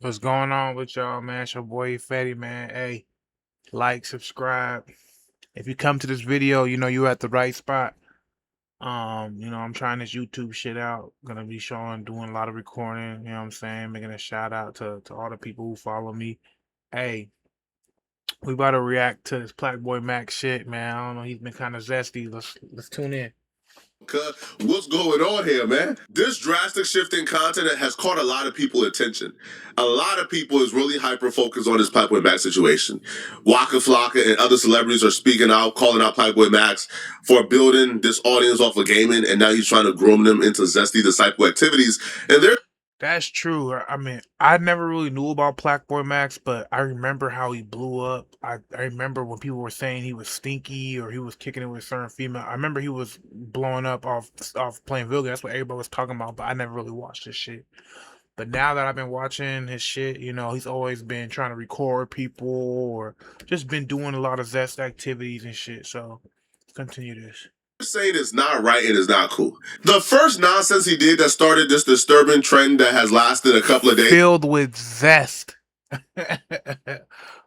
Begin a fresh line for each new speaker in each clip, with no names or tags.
What's going on with y'all, man? It's your boy Fetty, man. Hey, like, subscribe. If you come to this video, you know you're at the right spot. I'm trying this YouTube shit out. Gonna be doing a lot of recording, you know what I'm saying? Making a shout out to all the people who follow me. Hey, we about to react to this PlaqueBoyMax shit, man. I don't know, he's been kind of zesty. Let's tune in.
What's going on here, man? This drastic shift in content has caught a lot of people attention. A lot of people is really hyper focused on this Playboy Max situation. Waka Flocka and other celebrities are speaking out, calling out Playboy Max for building this audience off of gaming, and now he's trying to groom them into zesty disciple activities. And they're
That's true. I mean, I never really knew about PlaqueBoyMax, but I remember how he blew up. I remember when people were saying he was stinky or he was kicking it with a certain female. I remember he was blowing up off playing video. That's what everybody was talking about, but I never really watched this shit. But now that I've been watching his shit, he's always been trying to record people or just been doing a lot of zest activities and shit. So let's continue this.
saying it's not right and it's not cool. The first nonsense he did that started this disturbing trend that has lasted a couple of days.
Filled with zest.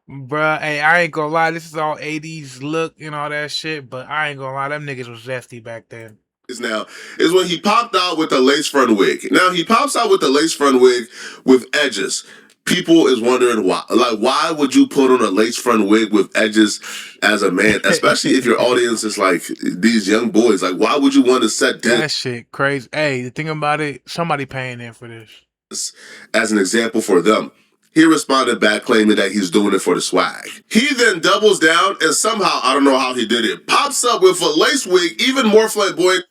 Bruh, hey, I ain't gonna lie, this is all 80s look and all that shit, but I ain't gonna lie, them niggas was zesty back then.
Now is when he popped out with the lace front wig. Now he pops out with the lace front wig with edges. People is wondering why. Like, why would you put on a lace front wig with edges as a man, especially if your audience is like these young boys? Like, why would you want to set
That shit crazy. Hey, the thing about it, somebody paying in for this.
this as an example for them? He responded back claiming that he's doing it for the swag. He then doubles down and somehow, I don't know how he did it, pops up with a lace wig, even more flamboyant.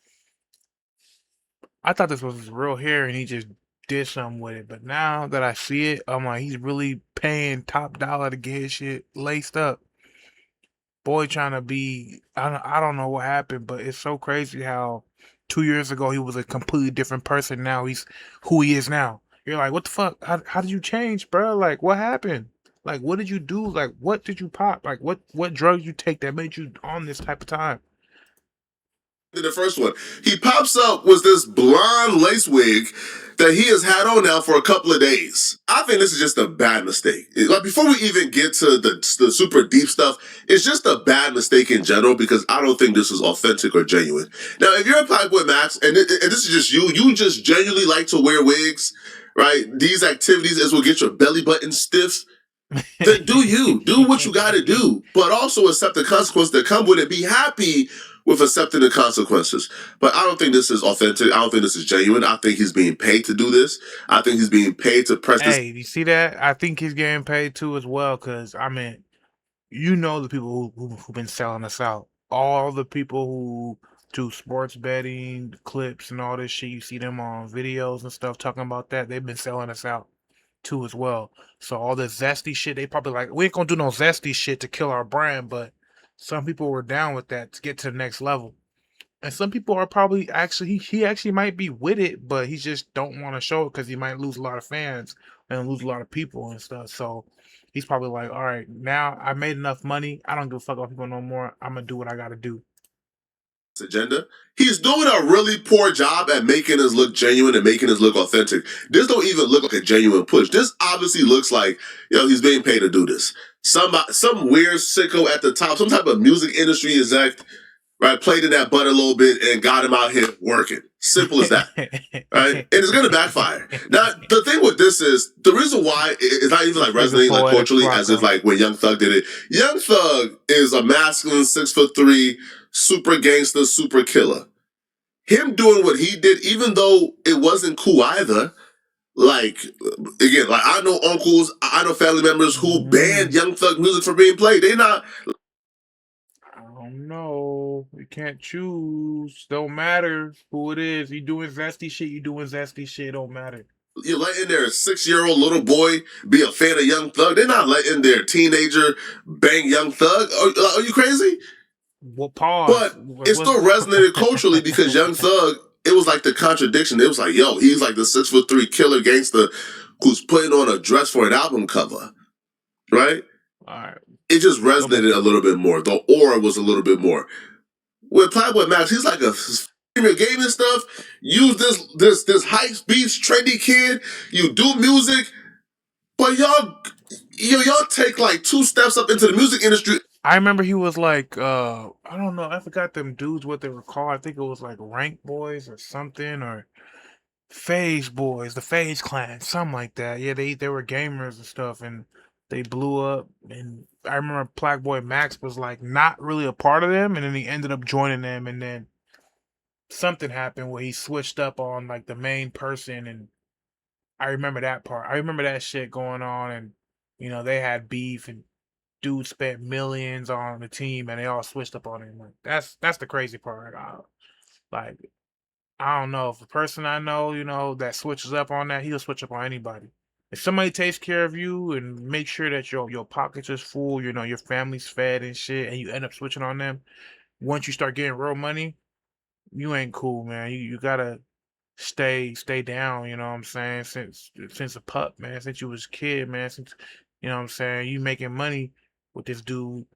I thought this was his real hair and he just did something with it, but now that I see it, I'm like, he's really paying top dollar to get his shit laced up. Boy trying to be, I don't know what happened, but it's so crazy how 2 years ago he was a completely different person. Now he's who he is now. You're like, what the fuck? How did you change, bro? Like, what happened? Like, what did you do? Like, what did you pop? Like, what drugs you take that made you on this type of time?
The first one, he pops up with this blonde lace wig that he has had on now for a couple of days. I think this is just a bad mistake. Like, before we even get to the super deep stuff, it's just a bad mistake in general because I don't think this is authentic or genuine. Now, if you're a Playboy Max and this is just you just genuinely like to wear wigs, right? These activities is will get your belly button stiff. Then do what you got to do, but also accept the consequences that come with it. Be happy with accepting the consequences. But I don't think this is authentic. I don't think this is genuine. I think he's being paid to do this. I think he's being paid to press this.
Hey, you see that? I think he's getting paid too as well. Cause I mean, the people who've been selling us out. All the people who do sports betting, clips, and all this shit. You see them on videos and stuff talking about that. They've been selling us out too as well. So all this zesty shit, they probably like, we ain't gonna do no zesty shit to kill our brand, but some people were down with that to get to the next level. And some people are probably actually he actually might be with it, but he just don't want to show it because he might lose a lot of fans and lose a lot of people and stuff. So he's probably like, all right, now I made enough money. I don't give a fuck about people no more. I'm gonna do what I gotta do.
Agenda. He's doing a really poor job at making us look genuine and making us look authentic. This don't even look like a genuine push. This obviously looks like, he's being paid to do this. Some weird sicko at the top, some type of music industry exec, right, played in that butt a little bit and got him out here working. Simple as that. Right? And it's gonna backfire. Now, the thing with this is the reason why it's not even like resonating like culturally as if like when Young Thug did it. Young Thug is a masculine 6'3" super gangster, super killer. Him doing what he did, even though it wasn't cool either. Like, again, like I know uncles, I know family members who banned Young Thug music from being played. They not.
I don't know. You can't choose. Don't matter who it is. You doing zesty shit. You doing zesty shit. Don't matter.
You're letting their 6-year-old little boy be a fan of Young Thug. They're not letting their teenager bang Young Thug. Are you crazy?
Well, pause.
But it still resonated culturally because Young Thug, it was like the contradiction. It was like, yo, he's like the 6'3" killer gangster who's putting on a dress for an album cover, right?
All right.
It just resonated a little bit more. The aura was a little bit more. With Playboy Max, he's like a gaming stuff. Use this hype beats trendy kid. You do music. But y'all take like 2 steps up into the music industry.
I remember he was like, I don't know, I forgot them dudes what they were called. I think it was like Rank Boys or something, or Phase Boys, the Phase Clan, something like that. Yeah, they were gamers and stuff, and they blew up. And I remember PlaqueBoyMax was like not really a part of them, and then he ended up joining them, and then something happened where he switched up on like the main person, and I remember that part. I remember that shit going on, and they had beef, and dude spent millions on the team, and they all switched up on him. Like that's the crazy part. Like I don't know if the person I know, that switches up on that, he'll switch up on anybody. If somebody takes care of you and make sure that your pockets is full, your family's fed and shit, and you end up switching on them, once you start getting real money, you ain't cool, man. You gotta stay down, you know what I'm saying? Since a pup, man, since you was a kid, man, since you know what I'm saying, you making money with this dude,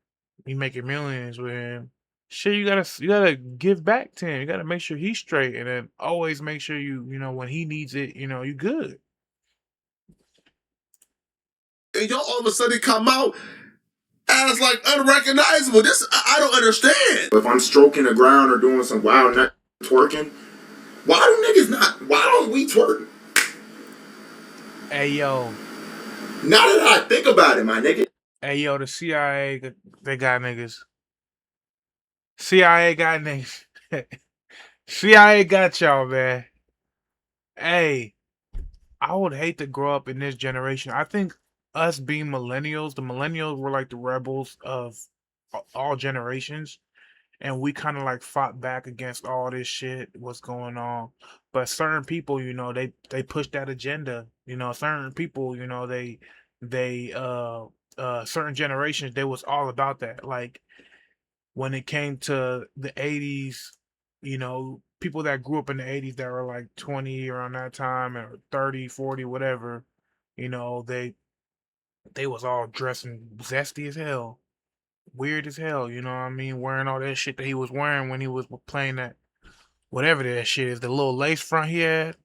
you making millions with him. Shit, you gotta give back to him. You gotta make sure he's straight, and then always make sure when he needs it, you good.
And y'all all of a sudden come out as like unrecognizable. This I don't understand.
If I'm stroking the ground or doing some wild nut twerking, why do niggas not? Why don't we twerk?
Hey yo,
Now that I think about it, my nigga.
hey yo, the CIA, they got niggas. CIA got niggas. CIA got y'all, man. Hey, I would hate to grow up in this generation. I think us being millennials, the millennials were like the rebels of all generations, and we kind of like fought back against all this shit what's going on. But certain people, they push that agenda. Certain people, they certain generations, they was all about that. Like when it came to the 80s, people that grew up in the 80s that were like 20 around that time, or 30, 40, whatever, they was all dressing zesty as hell, weird as hell, you know what I mean? Wearing all that shit that he was wearing when he was playing that, whatever that shit is, the little lace front he had,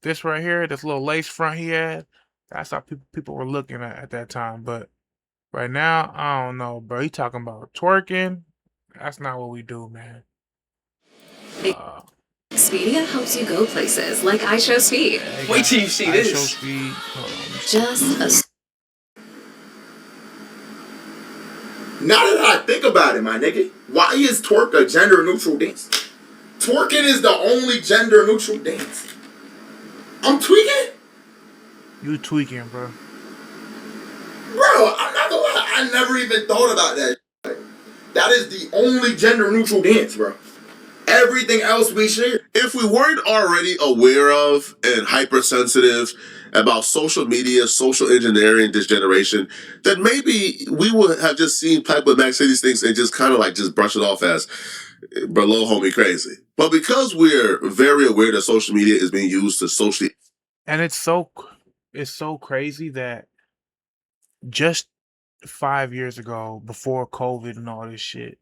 this right here, this little lace front he had. That's how people were looking at that time. But right now, I don't know, bro. He talking about twerking. That's not what we do, man. Uh,
Expedia helps you go places like I Show Speed.
Wait till you see this. Show speed. Hold on,
Just a
Now that I think about it, my nigga, why is twerk a gender neutral dance? Twerking is the only gender neutral dance. I'm tweaking?
You tweaking, bro.
Bro, I'm not gonna lie, I never even thought about that. That is the only gender neutral dance, bro. Everything else we share.
If we weren't already aware of and hypersensitive about social media, social engineering this generation, then maybe we would have just seen PlaqueBoyMax say these things and just kind of like just brush it off as below homie crazy. But because we're very aware that social media is being used to socially,
And it's so crazy that just 5 years ago, before COVID and all this shit,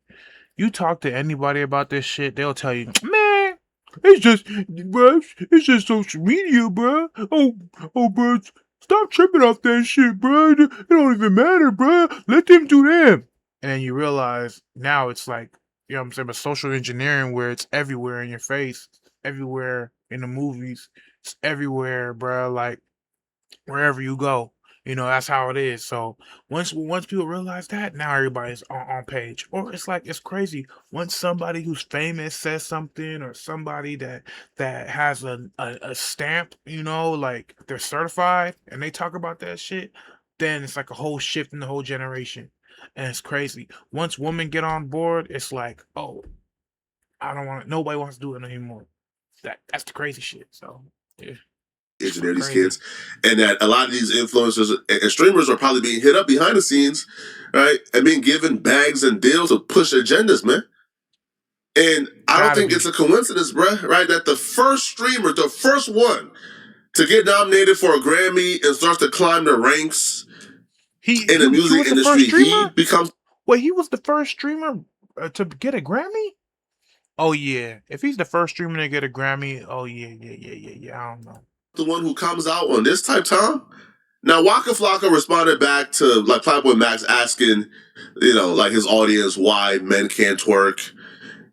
you talk to anybody about this shit, they'll tell you, man, it's just, bro, it's just social media, bro. Oh, bro, stop tripping off that shit, bro. It don't even matter, bro. Let them do them. And then you realize now it's like, what I'm saying, but social engineering where it's everywhere in your face, everywhere in the movies, it's everywhere, bro. Like wherever you go. That's how it is. So once people realize that, now everybody's on page. Or it's like it's crazy. Once somebody who's famous says something, or somebody that has a stamp, like they're certified, and they talk about that shit, then it's like a whole shift in the whole generation. And it's crazy. Once women get on board, it's like, oh, I don't want nobody wants to do it anymore. That's the crazy shit. So yeah.
engineer these kids, and that a lot of these influencers and streamers are probably being hit up behind the scenes, right, and being given bags and deals to push agendas, man. And I don't think it's a coincidence, bruh, right, that the first streamer, the first one to get nominated for a Grammy and starts to climb the ranks in the music industry, he becomes.
Wait, he was the first streamer to get a Grammy? Oh yeah, if he's the first streamer to get a Grammy, oh yeah. I don't know.
the one who comes out on this type time. Now, Waka Flocka responded back to like PlaqueBoyMax asking, like his audience why men can't twerk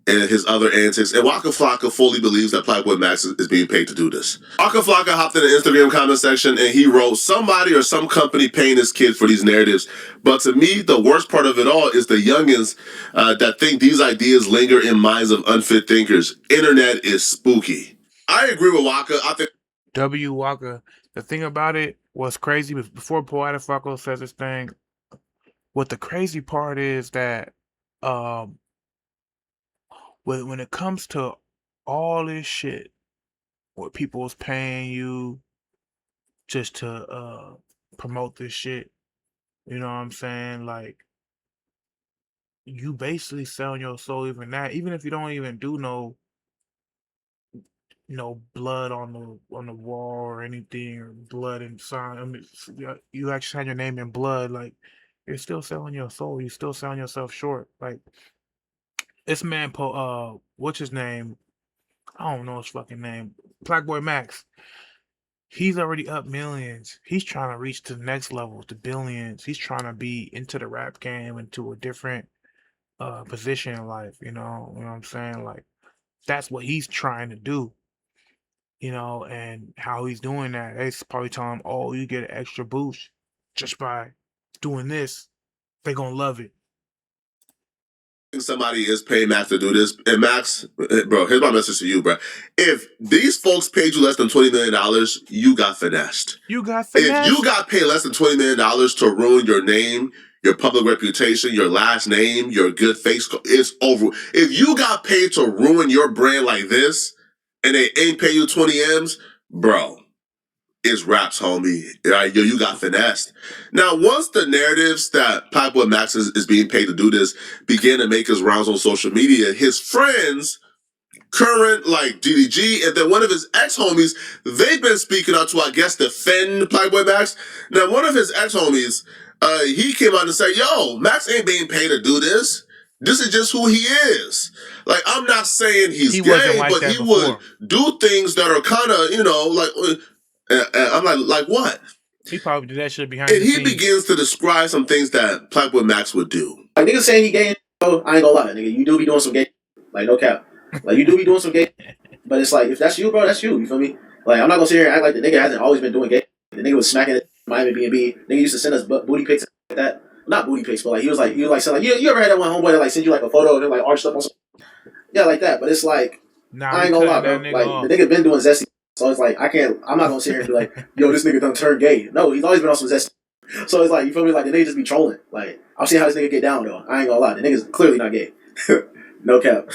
and his other antics. And Waka Flocka fully believes that PlaqueBoyMax is being paid to do this. Waka Flocka hopped in the Instagram comment section and he wrote, "Somebody or some company paying this kid for these narratives. But to me, the worst part of it all is the youngins that think these ideas linger in minds of unfit thinkers. Internet is spooky." I agree with Waka. I think
W. Walker. The thing about it was crazy. Before Poetic Flocka says this thing, what the crazy part is that when it comes to all this shit, where people's paying you just to promote this shit, you know what I'm saying? Like, you basically selling your soul. Even if you don't even do no blood on the wall or anything, or blood inside. I mean, you actually had your name in blood. Like, you're still selling your soul. You're still selling yourself short. Like, this man, what's his name? I don't know his fucking name. PlaqueBoyMax. He's already up millions. He's trying to reach to the next level, to billions. He's trying to be into the rap game, into a different position in life. You know what I'm saying? Like, that's what he's trying to do. And how he's doing that, they probably tell him, "Oh, you get an extra boost just by doing this. They gonna love it."
somebody is paying Max to do this. And Max, bro, here's my message to you, bro. If these folks paid you less than $20 million, you got finessed.
You got
If
finesse.
you got paid less than $20 million to ruin your name, your public reputation, your last name, your good face, it's over. If you got paid to ruin your brand like this and they ain't pay you 20 M's, bro, it's raps, homie. Right? Yo, you got finessed. Now, once the narratives that PlaqueBoyMax is being paid to do this began to make his rounds on social media, his friends, current like DDG, and then one of his ex-homies, they've been speaking out to, I guess, defend PlaqueBoyMax. Now, one of his ex-homies, he came out and said, "Yo, Max ain't being paid to do this. This is just who he is. Like, I'm not saying he's gay,
like
but
that
he
before.
would do things that are kind of, like, I'm like, what?"
He probably did that shit behind
And
the
he
scenes.
begins to describe some things that PlaqueBoyMax would do.
Like, niggas saying he gay, I ain't gonna lie, nigga. You do be doing some gay, like, no cap. Like, you do be doing some gay, but it's like, if that's you, bro, that's you. You feel me? Like, I'm not gonna sit here and act like the nigga hasn't always been doing gay. The nigga was smacking it Miami B&B. Nigga used to send us booty pics like that. Not booty pics, but like, he was like, saying, like, you ever had that one homeboy that like send you like a photo of him like arched up on some, yeah, like that. But it's like, I ain't gonna lie, bro. Like, the nigga been doing zesty, so it's like, I'm not gonna sit here and be like, yo, this nigga done turned gay. No, he's always been on some zesty. So it's like, you feel me? Like, the nigga just be trolling. Like, I've seen how this nigga get down, though. I ain't gonna lie. The nigga's clearly not gay. No cap.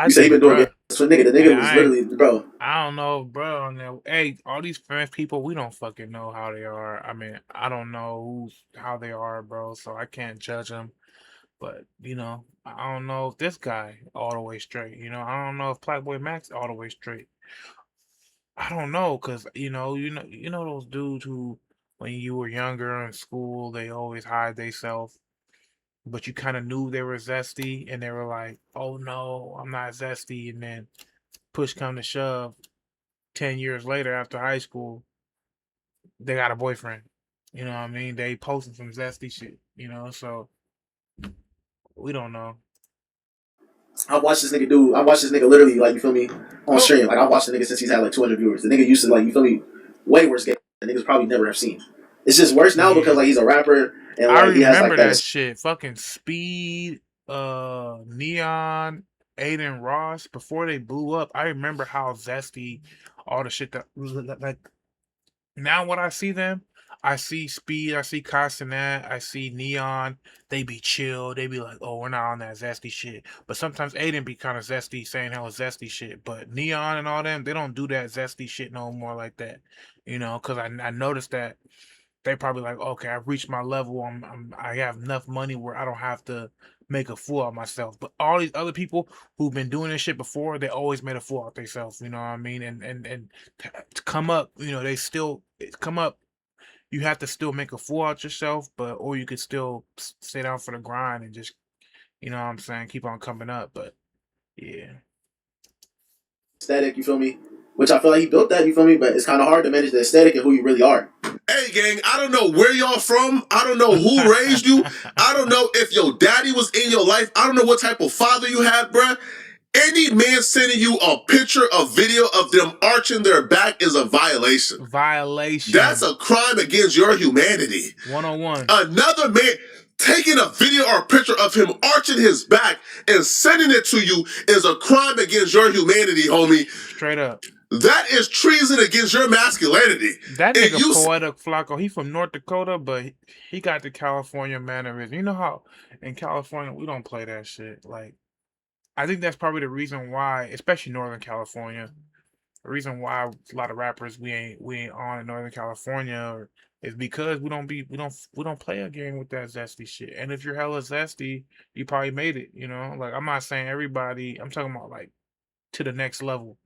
You say he been doing it. So, nigga, the nigga was literally, bro.
I don't know, bro. Hey, all these famous people, we don't fucking know how they are. I mean, I don't know how they are, bro, so I can't judge them. But, I don't know if this guy all the way straight. I don't know if PlaqueBoyMax all the way straight. I don't know, cause you know those dudes who, when you were younger in school, they always hide theyself, but you kind of knew they were zesty, and they were like, "Oh no, I'm not zesty," and then push come to shove, 10 years later after high school, they got a boyfriend. You know what I mean? They posting some zesty shit. So we don't know.
I watched this nigga literally, like, you feel me, on stream. Like, I watched the nigga since he's had like 200 viewers. The nigga used to, like, you feel me, way worse game the niggas probably never have seen. It's just worse now because like he's a rapper and like he has like
that
that
shit. Fucking Speed, Neon, Aiden Ross, before they blew up. I remember how zesty all the shit that like. Now when I see them, I see Speed, I see Castanet, I see Neon. They be chill. They be like, "Oh, we're not on that zesty shit." But sometimes Aiden be kind of zesty, saying hella zesty shit. But Neon and all them, they don't do that zesty shit no more like that. Because I noticed that they probably like, "Okay, I've reached my level. I have enough money where I don't have to make a fool of myself." But all these other people who've been doing this shit before, they always made a fool of themselves. You know what I mean? And to come up, they still come up. You have to still make a fool out yourself, or you could still stay down for the grind and just, what I'm saying, keep on coming up. But yeah,
aesthetic, you feel me? which I feel like he built that. You feel me? But it's kind of hard to manage the aesthetic and who you really are.
Hey, gang, I don't know where y'all from. I don't know who raised you. I don't know if your daddy was in your life. I don't know what type of father you had, bruh. Any man sending you a picture, a video of them arching their back is a violation.
Violation.
That's a crime against your humanity.
101.
Another man taking a video or a picture of him arching his back and sending it to you is a crime against your humanity, homie.
Straight up.
That is treason against your masculinity.
That nigga Poetic Flacco, he from North Dakota, but he got the California mannerism. You know how in California we don't play that shit. Like, I think that's probably the reason why, especially Northern California, the reason why a lot of rappers we ain't on in Northern California is because we don't play a game with that zesty shit. And if you're hella zesty, you probably made it. You know, like I'm not saying everybody. I'm talking about like to the next level.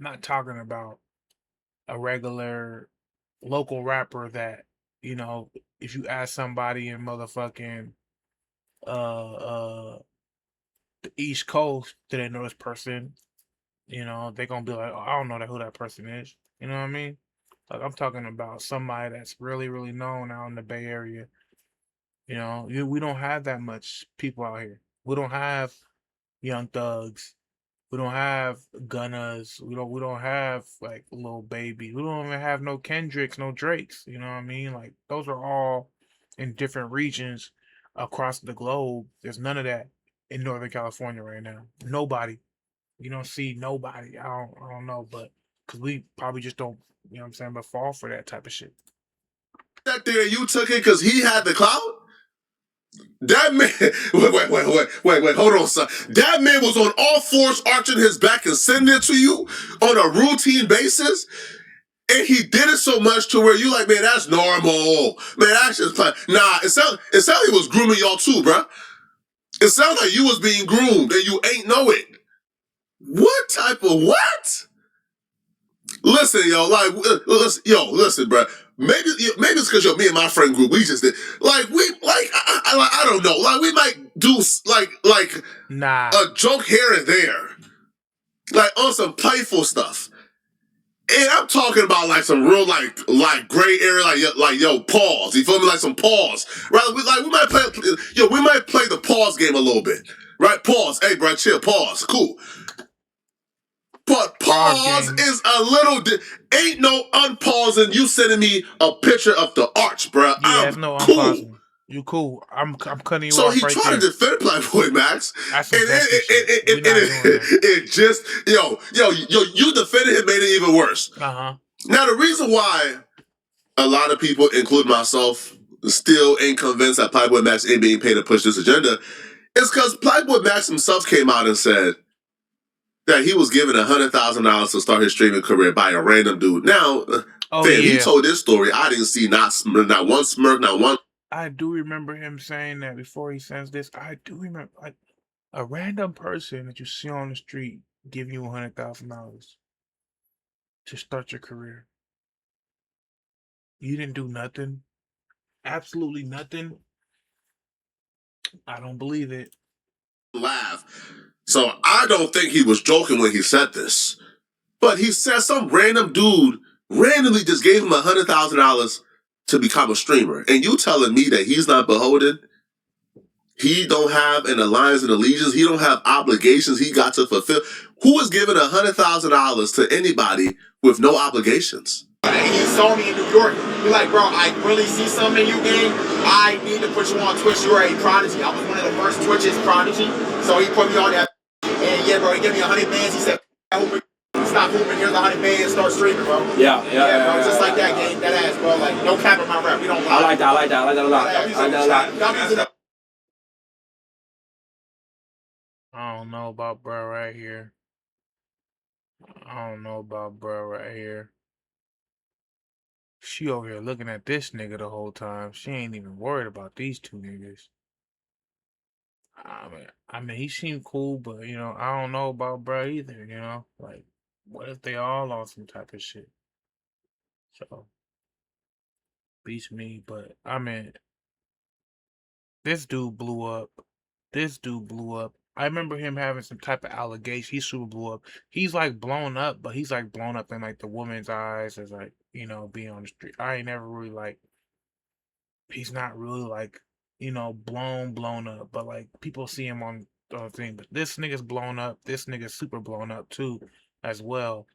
I'm not talking about a regular local rapper that, you know, if you ask somebody in motherfucking the East Coast, do they know this person? You know, they're gonna be like, oh, I don't know who that person is. You know what I mean? Like I'm talking about somebody that's really, really known out in the Bay Area. You know, we don't have that much people out here. We don't have Young Thugs. We don't have Gunners. We don't have like Lil Baby. We don't even have no Kendricks, no Drakes. You know what I mean? Like those are all in different regions across the globe. There's none of that in Northern California right now. Nobody. You don't see nobody. I don't know, but because we probably just don't, you know what I'm saying, but fall for that type of shit.
That there you took it because he had the clout? That man, wait, hold on, son. That man was on all fours arching his back and sending it to you on a routine basis. And he did it so much to where you like, man, that's normal. Man, that's just fine. Nah, it sounds like he was grooming y'all too, bruh. It sounds like you was being groomed and you ain't know it. What type of what? Listen, yo, like, listen, bro. Maybe it's because me and my friend group, we just did, like, I don't know, like, we might do like a joke here and there, like on some playful stuff. And I'm talking about like some real like gray area, like yo, pause. You feel me? Like some pause, right? We might play the pause game a little bit, right? Pause. Hey, bro, chill. Pause. Cool. But pause is a little. Ain't no unpausing. You sending me a picture of the arch, bro.
Yeah, there's no unpausing. Cool. You cool. I'm cutting you
so
off.
So he tried to defend PlaqueBoyMax.
That's some it
just you defended him, made it even worse. Now the reason why a lot of people, including myself, still ain't convinced that PlaqueBoyMax ain't being paid to push this agenda is because PlaqueBoyMax himself came out and said that he was given $100,000 to start his streaming career by a random dude. Now, he told this story. I didn't see not one smirk, not one.
I do remember him saying that before he sends this. I do remember, like, a random person that you see on the street give you $100,000 to start your career. You didn't do nothing. Absolutely nothing. I don't believe it.
Laugh. So I don't think he was joking when he said this. But he said some random dude randomly just gave him $100,000 to become a streamer. And you telling me that he's not beholden? He don't have an alliance and allegiance. He don't have obligations he got to fulfill. Who is giving $100,000 to anybody with no obligations?
He saw me in New York. He's like, bro, I really see something in you, gang. I need to put you on Twitch. You are a prodigy. I was one of the first Twitch's prodigy. So he put me on that. And yeah, bro, he gave me 100 bands. He said, stop hooping. Here's 100 bands. Start streaming, bro.
Yeah,
bro. Just like that, gang. That ass, bro. Like, no cap in my rap. We don't lie.
I like that a lot.
I don't know about bro right here. She over here looking at this nigga the whole time. She ain't even worried about these two niggas. I mean, he seemed cool, but you know, I don't know about bro either. You know, like, what if they all on some type of shit? So, beats me. But I mean, this dude blew up. I remember him having some type of allegation. He super blew up. He's like blown up, but he's like blown up in like the woman's eyes as like, you know, being on the street. I ain't never really like, he's not really like, you know, blown up, but like people see him on the thing. But this nigga's blown up. This nigga's super blown up too, as well.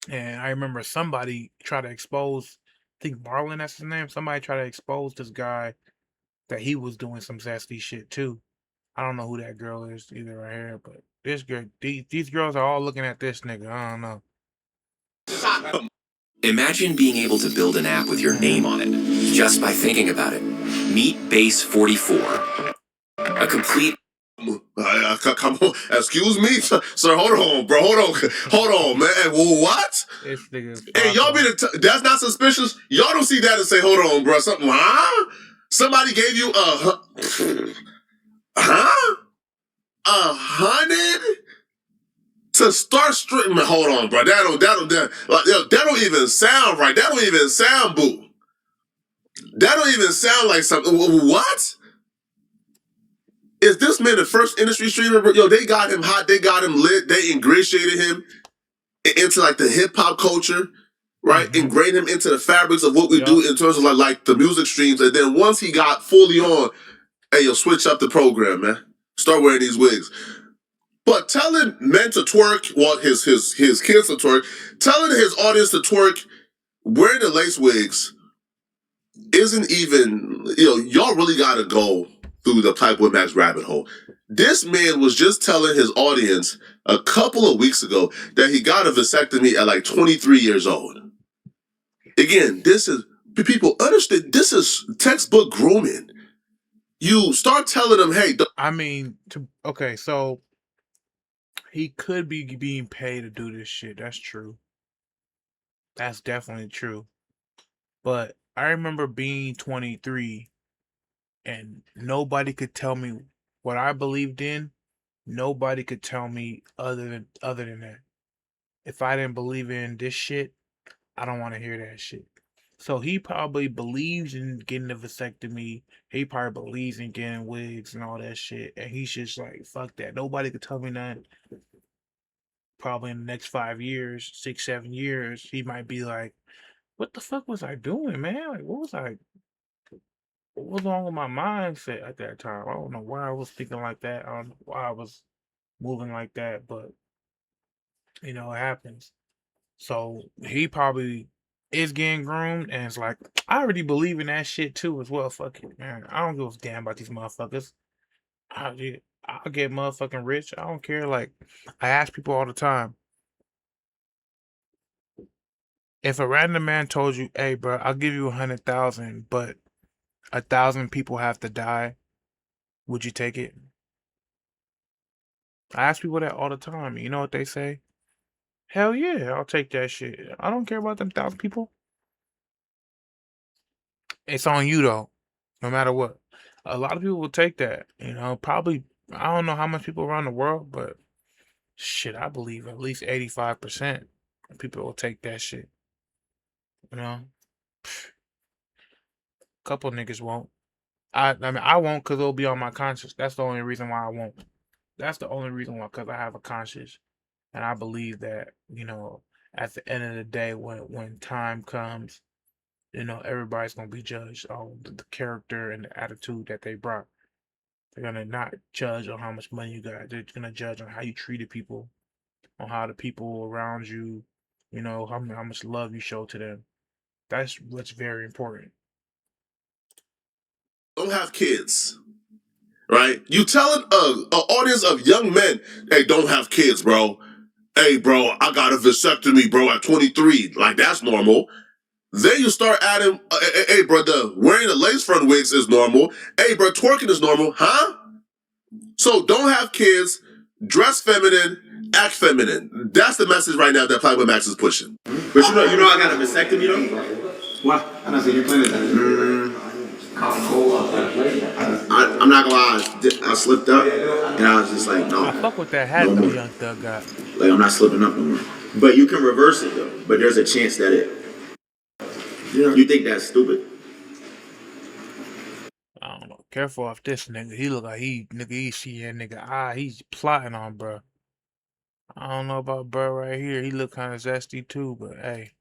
And I remember somebody tried to expose, I think Marlon, that's his name. Somebody tried to expose this guy that he was doing some zesty shit too. I don't know who that girl is either right here, but this girl, these girls are all looking at this nigga. I don't know.
Imagine being able to build an app with your name on it, just by thinking about it. Meet Base 44. A complete...
Come on, excuse me, sir. Hold on, bro. Hold on, man. What?
This nigga.
Hey, y'all be that's not suspicious. Y'all don't see that and say, hold on, bro. Something, huh? Somebody gave you huh? 100 to start stripping. Hold on, bro. That don't even sound right. That don't even sound boo. That don't even sound like something. What? Is this man the first industry streamer? Yo, they got him hot. They got him lit. They ingratiated him into like the hip hop culture, right?
Mm-hmm.
Ingrained him into the fabrics of what we do in terms of like the music streams. And then once he got fully on, hey, yo, switch up the program, man. Start wearing these wigs. But telling men to twerk, well, his kids to twerk, telling his audience to twerk, wearing the lace wigs, isn't even, y'all really gotta go through the PlaqueBoyMax rabbit hole. This man was just telling his audience a couple of weeks ago that he got a vasectomy at like 23 years old. Again, people understand, this is textbook grooming. You start telling them, hey.
I mean, okay, so he could be being paid to do this shit. That's true. That's definitely true. But I remember being 23 and nobody could tell me what I believed in. Nobody could tell me other than that. If I didn't believe in this shit, I don't want to hear that shit. So he probably believes in getting a vasectomy. He probably believes in getting wigs and all that shit. And he's just like, fuck that. Nobody could tell me nothing. Probably in the next 5 years, 6, 7 years, he might be like, what the fuck was I doing, man? Like, what was wrong with my mindset at that time? I don't know why I was thinking like that. I don't know why I was moving like that, but it happens. So he probably is getting groomed, and it's like, I already believe in that shit too as well. Fuck it, man. I don't give a damn about these motherfuckers. I'll get motherfucking rich. I don't care. Like, I ask people all the time, if a random man told you, hey, bro, I'll give you 100,000, but 1,000 people have to die, would you take it? I ask people that all the time. You know what they say? Hell yeah, I'll take that shit. I don't care about them 1,000 people. It's on you though, no matter what. A lot of people will take that. Probably, I don't know how much people around the world, but shit, I believe at least 85% of people will take that shit. Couple niggas won't. I mean, I won't because it'll be on my conscience. That's the only reason why I won't. That's the only reason why, because I have a conscience. And I believe that, at the end of the day, when time comes, everybody's going to be judged on the character and the attitude that they brought. They're going to not judge on how much money you got. They're going to judge on how you treated people, on how the people around you, how much love you show to them. That's what's very important.
Don't have kids, right? You telling an audience of young men, hey, don't have kids, bro. Hey, bro, I got a vasectomy, bro, at 23. Like, that's normal. Then you start adding, hey, brother, wearing the lace front wigs is normal. Hey, bro, twerking is normal, huh? So don't have kids, dress feminine, act feminine. That's the message right now that PlaqueBoyMax is pushing.
But you know I got a vasectomy though?
Why?
I know, so you planted that. I'm not gonna lie, I slipped up and I was just like, no.
I fuck with that hat
no
though,
more.
Young Thug got.
Like, I'm not slipping up no more. But you can reverse it though. But there's a chance that you think that's stupid?
I don't know. Careful off this nigga. He look like he see that nigga eye. He's plotting on bro. I don't know about bro right here. He look kind of zesty too, but hey.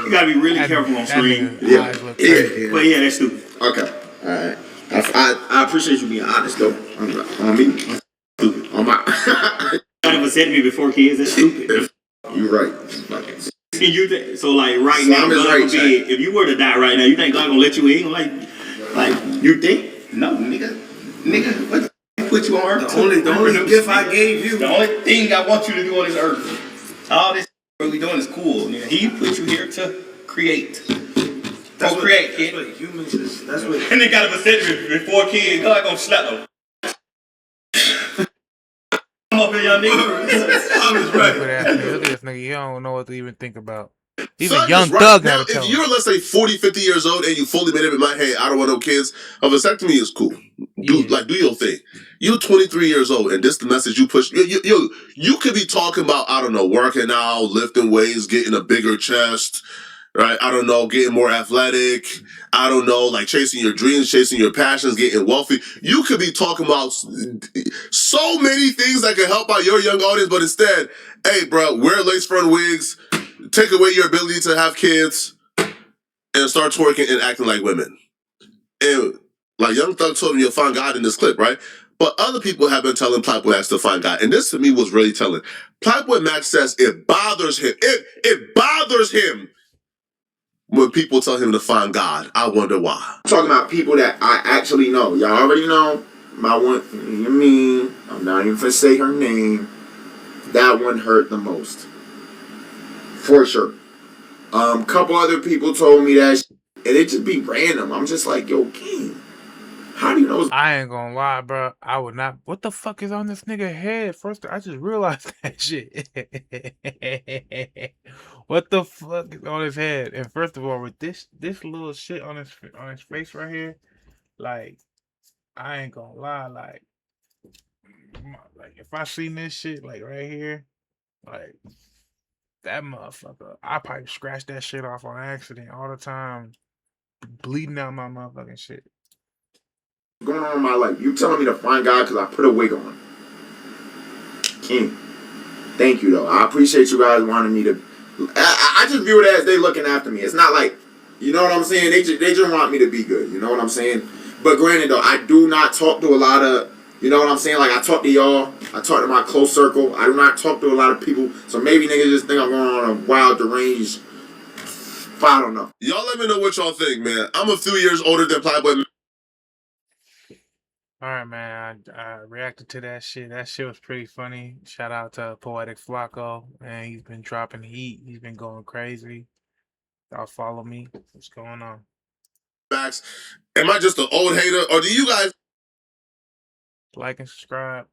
You gotta be really careful on screen.
Yeah.
But yeah, that's stupid.
Okay. All right. I appreciate you being honest though. On me. Stupid. On my.
Never said to me before kids. That's stupid.
You're right.
So like right now, God forbid, if you were to die right now, you think God gonna let you in? Like you think? No, nigga, what the f- put you on earth?
The only gift I gave you.
The only thing I want you to do on this earth. All this what we doing is cool. Nigga. He put you here to create. That's what create, kid. That's what humans is. That's what. And they got a percentage before kids. God gonna slap them. Come up here, young nigga. I was right.
Look at this nigga. You don't know what to even think about. Even
Thug
young
is right.
Thug
Now,
had to tell
if
him.
you're, let's say, 40, 50 years old and you fully made up in my head, I don't want no kids, a vasectomy is cool. Do your thing. You're 23 years old and this the message you push. You could be talking about, I don't know, working out, lifting weights, getting a bigger chest, right? I don't know, getting more athletic. I don't know, like chasing your dreams, chasing your passions, getting wealthy. You could be talking about so many things that can help out your young audience, but instead, hey, bro, wear lace front wigs, take away your ability to have kids, and start twerking and acting like women. And like Young Thug told him, you'll find God in this clip, right? But other people have been telling PlaqueBoyMax to find God. And this to me was really telling. PlaqueBoyMax says it bothers him. It bothers him when people tell him to find God. I wonder why.
I'm talking about people that I actually know. Y'all already know my one. You mean I'm not even gonna say her name. That one hurt the most, for sure. Couple other people told me that, and it just be random. I'm just like, yo, King, how do you know?
I ain't gonna lie, bro. I would not. What the fuck is on this nigga head? First, I just realized that shit. What the fuck is on his head? And first of all, with this little shit on his face right here, like I ain't gonna lie, like if I seen this shit like right here, like that motherfucker, I probably scratch that shit off on accident all the time, bleeding out my motherfucking shit.
Going on in my life? You telling me to find God because I put a wig on? King, thank you though. I appreciate you guys wanting me to. I just view it as they looking after me. It's not like, you know what I'm saying? They just want me to be good. You know what I'm saying? But granted though, I do not talk to a lot of. You know what I'm saying? Like I talk to y'all. I talk to my close circle. I do not talk to a lot of people. So maybe niggas just think I'm going on a wild, deranged. I don't know.
Y'all let me know what y'all think, man. I'm a few years older than PlaqueBoyMax.
All right, man. I reacted to that shit. That shit was pretty funny. Shout out to Poetic Flacco, and he's been dropping heat. He's been going crazy. Y'all follow me. What's going on?
Am I just an old hater, or do you guys
Like and subscribe.